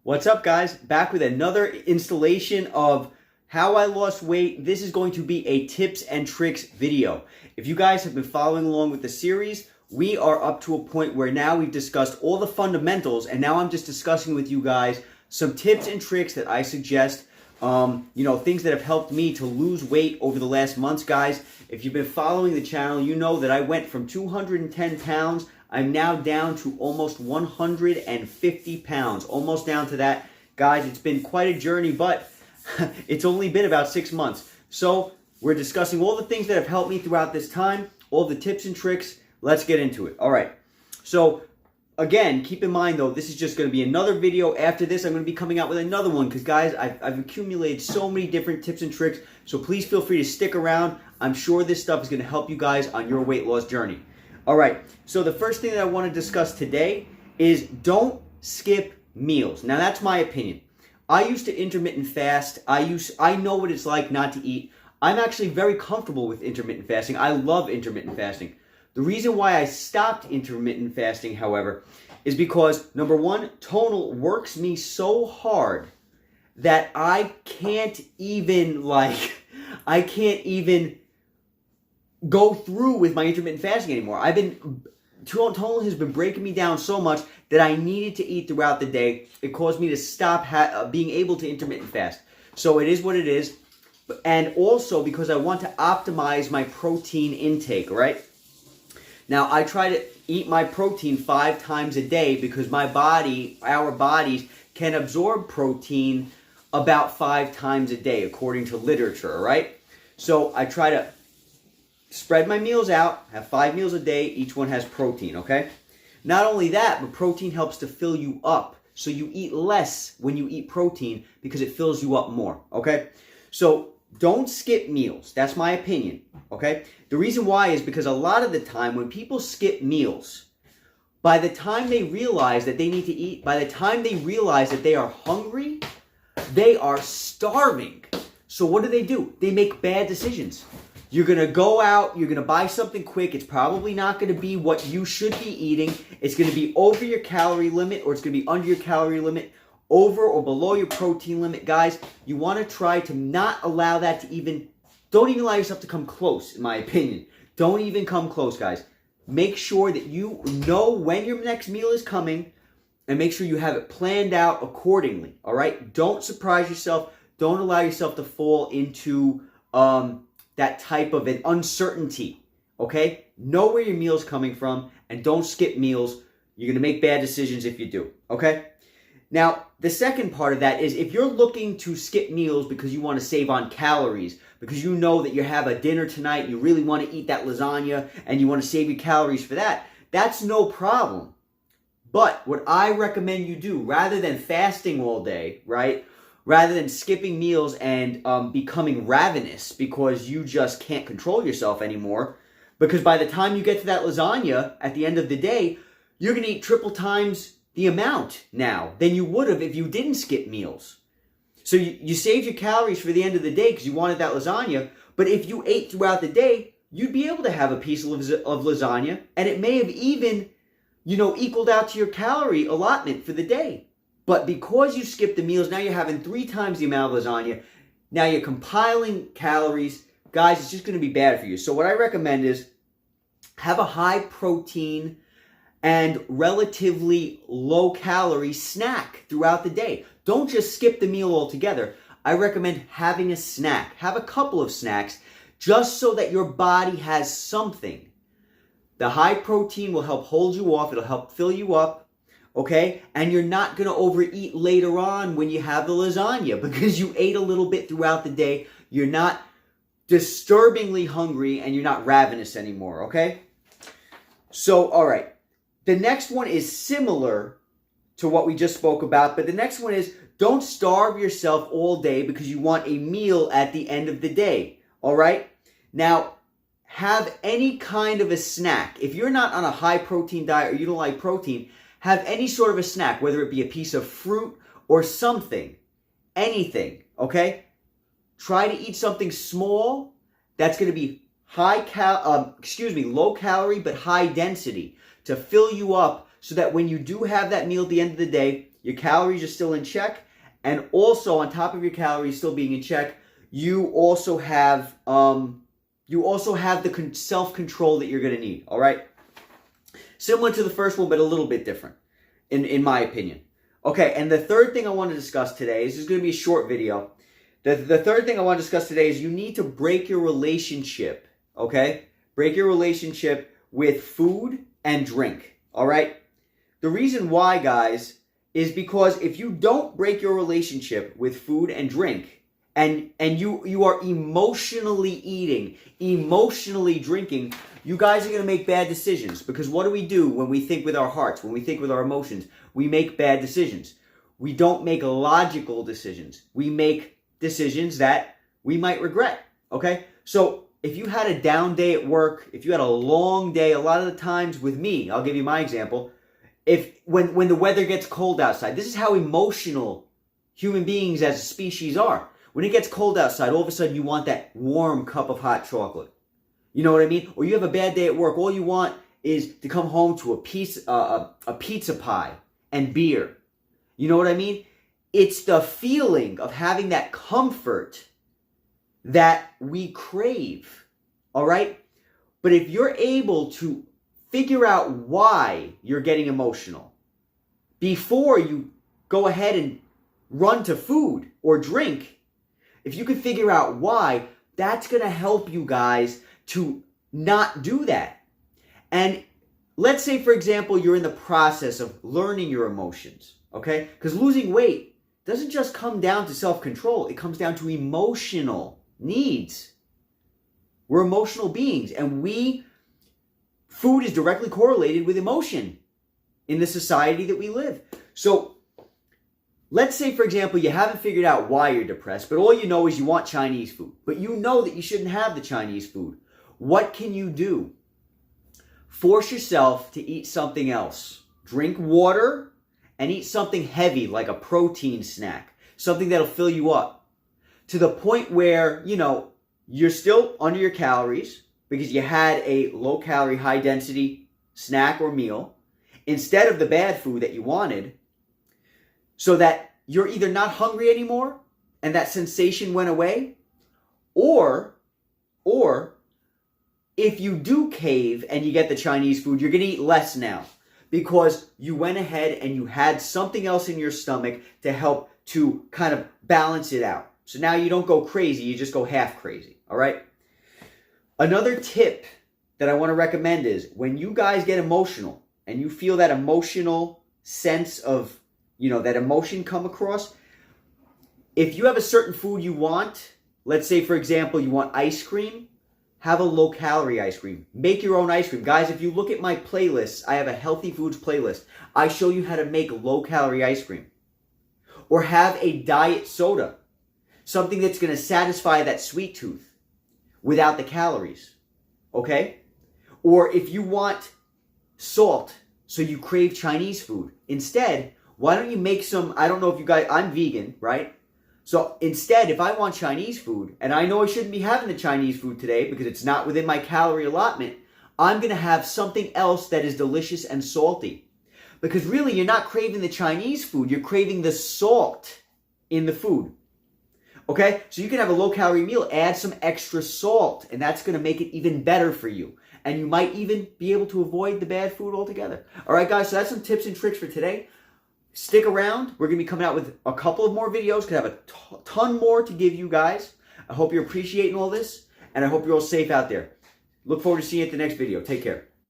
What's up, guys? Back with another installation of how I lost weight. This is going to be a tips and tricks video. If you guys have been following along with the series, we are up to a point where now we've discussed all the fundamentals, and now I'm just discussing with you guys some tips and tricks that I suggest, things that have helped me to lose weight over the last months, guys. If you've been following the channel, you know that I went from 210 pounds. I'm now down to almost 150 pounds, almost down to that. Guys, it's been quite a journey, but it's only been about 6 months. So we're discussing all the things that have helped me throughout this time, all the tips and tricks. Let's get into it. All right. So again, keep in mind though, this is just going to be another video. After this, I'm going to be coming out with another one because, guys, I've accumulated so many different tips and tricks. So please feel free to stick around. I'm sure this stuff is going to help you guys on your weight loss journey. All right, so the first thing that I want to discuss today is don't skip meals. Now, that's my opinion. I used to intermittent fast. I know what it's like not to eat. I'm actually very comfortable with intermittent fasting. I love intermittent fasting. The reason why I stopped intermittent fasting, however, is because, number one, Tonal works me so hard that I can't even go through with my intermittent fasting anymore. Tonal has been breaking me down so much that I needed to eat throughout the day. It caused me to stop being able to intermittent fast. So it is what it is. And also because I want to optimize my protein intake, right? Now, I try to eat my protein 5 times a day because our bodies can absorb protein about 5 times a day, according to literature, right? So I try to spread my meals out, have 5 meals a day, each one has protein, okay? Not only that, but protein helps to fill you up. So you eat less when you eat protein because it fills you up more, okay? So don't skip meals. That's my opinion, okay? The reason why is because a lot of the time when people skip meals, by the time they realize that they need to eat, by the time they realize that they are hungry, they are starving. So what do? They make bad decisions. You're going to go out, you're going to buy something quick. It's probably not going to be what you should be eating. It's going to be over your calorie limit, or it's going to be under your calorie limit, over or below your protein limit. Guys, you want to try to not allow that to don't even allow yourself to come close, in my opinion. Don't even come close, guys. Make sure that you know when your next meal is coming, and make sure you have it planned out accordingly, all right? Don't surprise yourself. Don't allow yourself to fall into that type of an uncertainty, okay? Know where your meal's coming from, and don't skip meals. You're going to make bad decisions if you do, okay? Now, the second part of that is if you're looking to skip meals because you want to save on calories, because you know that you have a dinner tonight, you really want to eat that lasagna, and you want to save your calories for that, that's no problem. But what I recommend you do, rather than fasting all day, right? Rather than skipping meals and becoming ravenous because you just can't control yourself anymore, because by the time you get to that lasagna at the end of the day, you're going to eat triple times the amount now than you would have if you didn't skip meals. So you saved your calories for the end of the day because you wanted that lasagna, but if you ate throughout the day, you'd be able to have a piece of lasagna, and it may have even, equaled out to your calorie allotment for the day. But because you skipped the meals, now you're having 3 times the amount of lasagna. Now you're compiling calories. Guys, it's just going to be bad for you. So what I recommend is have a high protein and relatively low calorie snack throughout the day. Don't just skip the meal altogether. I recommend having a snack. Have a couple of snacks just so that your body has something. The high protein will help hold you off. It'll help fill you up. Okay? And you're not going to overeat later on when you have the lasagna because you ate a little bit throughout the day. You're not disturbingly hungry and you're not ravenous anymore, okay? So, all right. The next one is similar to what we just spoke about, but the next one is don't starve yourself all day because you want a meal at the end of the day, all right? Now, have any kind of a snack. If you're not on a high protein diet or you don't like protein, have any sort of a snack, whether it be a piece of fruit or something, anything, okay? Try to eat something small that's going to be low calorie but high density to fill you up so that when you do have that meal at the end of the day, your calories are still in check, and also on top of your calories still being in check, you also have the self-control that you're going to need, all right? Similar to the first one, but a little bit different, in my opinion. Okay, and the third thing I want to discuss today, this is going to be a short video. The third thing I want to discuss today is you need to break your relationship, okay? Break your relationship with food and drink, all right? The reason why, guys, is because if you don't break your relationship with food and drink, and you are emotionally eating, emotionally drinking, you guys are going to make bad decisions. Because what do when we think with our hearts, when we think with our emotions? We make bad decisions. We don't make logical decisions. We make decisions that we might regret, okay? So if you had a down day at work, if you had a long day, a lot of the times with me, I'll give you my example, when the weather gets cold outside, this is how emotional human beings as a species are. When it gets cold outside, all of a sudden you want that warm cup of hot chocolate. You know what I mean? Or you have a bad day at work, all you want is to come home to a pizza pie and beer. You know what I mean? It's the feeling of having that comfort that we crave, all right? But if you're able to figure out why you're getting emotional before you go ahead and run to food or drink, if you can figure out why, that's going to help you guys to not do that. And let's say, for example, you're in the process of learning your emotions, okay? Because losing weight doesn't just come down to self-control. It comes down to emotional needs. We're emotional beings, and food is directly correlated with emotion in the society that we live. So let's say, for example, you haven't figured out why you're depressed, but all you know is you want Chinese food. But you know that you shouldn't have the Chinese food. What can you do? Force yourself to eat something else. Drink water and eat something heavy like a protein snack. Something that'll fill you up. To the point where, you're still under your calories because you had a low-calorie, high-density snack or meal instead of the bad food that you wanted, so that you're either not hungry anymore and that sensation went away, or if you do cave and you get the Chinese food, you're going to eat less now because you went ahead and you had something else in your stomach to help to kind of balance it out. So now you don't go crazy, you just go half crazy, all right? Another tip that I want to recommend is when you guys get emotional and you feel that emotional sense of, that emotion come across, if you have a certain food you want, let's say, for example, you want ice cream, have a low-calorie ice cream. Make your own ice cream. Guys, if you look at my playlists, I have a healthy foods playlist. I show you how to make low-calorie ice cream. Or have a diet soda. Something that's going to satisfy that sweet tooth without the calories. Okay? Or if you want salt, so you crave Chinese food, instead, why don't you make some, I don't know if you guys, I'm vegan, right? So instead, if I want Chinese food, and I know I shouldn't be having the Chinese food today because it's not within my calorie allotment, I'm going to have something else that is delicious and salty. Because really, you're not craving the Chinese food, you're craving the salt in the food. Okay? So you can have a low-calorie meal, add some extra salt, and that's going to make it even better for you. And you might even be able to avoid the bad food altogether. All right, guys, so that's some tips and tricks for today. Stick around. We're going to be coming out with a couple of more videos. Going to have a ton more to give you guys. I hope you're appreciating all this, and I hope you're all safe out there. Look forward to seeing you at the next video. Take care.